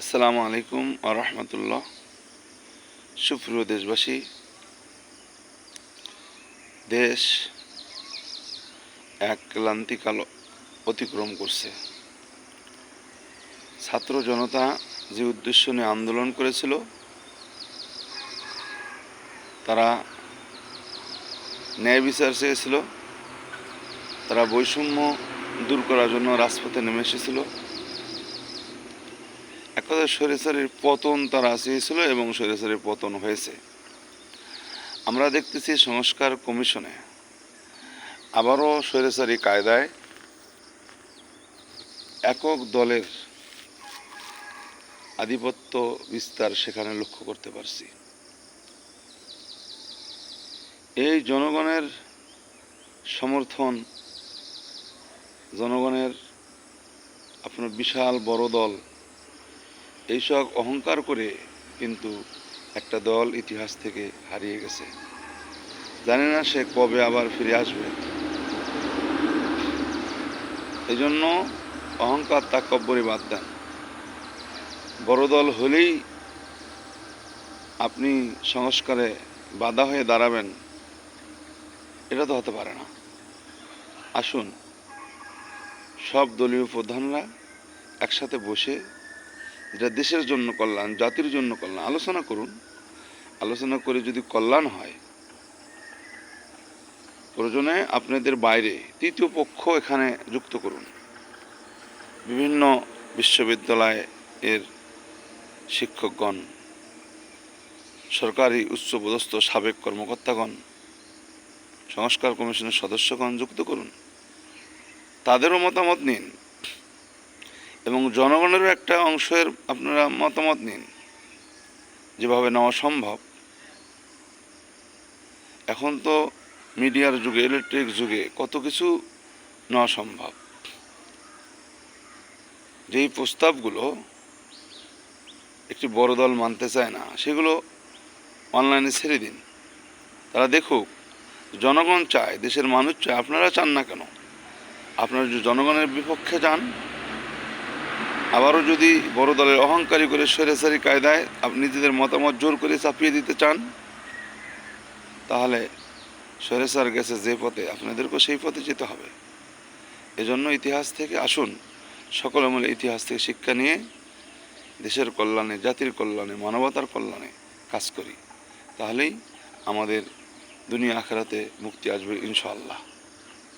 আসসালামু আলাইকুম ওয়া রাহমাতুল্লাহ। সুপ্রিয় দেশবাসী, দেশ এক ক্লান্তিকাল অতিক্রম করছে। ছাত্র জনতা যে উদ্দেশ্য নিয়ে আন্দোলন করেছিল, তারা ন্যায় বিচার চেয়েছিল, তারা বৈষম্য দূর করার জন্য রাজপথে নেমে এসেছিল। এক কথায় স্বৈরাচারের পতন তারা চেয়েছিল এবং স্বৈরাচারের পতন হয়েছে। আমরা দেখতেছি সংস্কার কমিশনে আবারও স্বৈরাচারী কায়দায় একক দলের আধিপত্য বিস্তার সেখানে লক্ষ্য করতে পারছি। এই জনগণের সমর্থন, জনগণের আপনার বিশাল বড় দল, এইসব অহংকার করে কিন্তু একটা দল ইতিহাস থেকে হারিয়ে গেছে। জানি না সে কবে আবার ফিরে আসবে। এই জন্য অহংকার তাকব্বরি বাদ দেন। বড় দল হলেই আপনি সংস্কারে বাধা হয়ে দাঁড়াবেন, এটা তো হতে পারে না। আসুন, সব দলীয় প্রধানরা একসাথে বসে যেটা দেশের জন্য কল্যাণ, জাতির জন্য কল্যাণ, আলোচনা করুন। আলোচনা করে যদি কল্যাণ হয়, প্রয়োজনে আপনাদের বাইরে তৃতীয় পক্ষ এখানে যুক্ত করুন। বিভিন্ন বিশ্ববিদ্যালয়ের শিক্ষকগণ, সরকারি উচ্চপদস্থ সাবেক কর্মকর্তাগণ, সংস্কার কমিশনের সদস্যগণ যুক্ত করুন। তাদেরও মতামত নিন এবং জনগণেরও একটা অংশের আপনারা মতামত নিন। যেভাবে নেওয়া সম্ভব। এখন তো মিডিয়ার যুগে, ইলেকট্রিক যুগে কত কিছু নেওয়া সম্ভব। যেই প্রস্তাবগুলো একটি বড় দল মানতে চায় না, সেগুলো অনলাইনে ছেড়ে দিন। তারা দেখুক জনগণ চায়, দেশের মানুষ চায়, আপনারা চান না কেন? আপনারা যদি জনগণের বিপক্ষে যান, আবারও যদি বড় দলের অহংকারী করে স্বৈরাচারী কায়দায় আপনি নিজেদের মতামত জোর করে চাপিয়ে দিতে চান, তাহলে স্বৈরাচার গেছে যে পথে, আপনাদেরকেও সেই পথে যেতে হবে। এজন্য ইতিহাস থেকে আসুন, সকলে মিলে ইতিহাস থেকে শিক্ষা নিয়ে দেশের কল্যাণে, জাতির কল্যাণে, মানবতার কল্যাণে কাজ করি। তাহলেই আমাদের দুনিয়া আখিরাতে মুক্তি আসবে ইনশাআল্লাহ।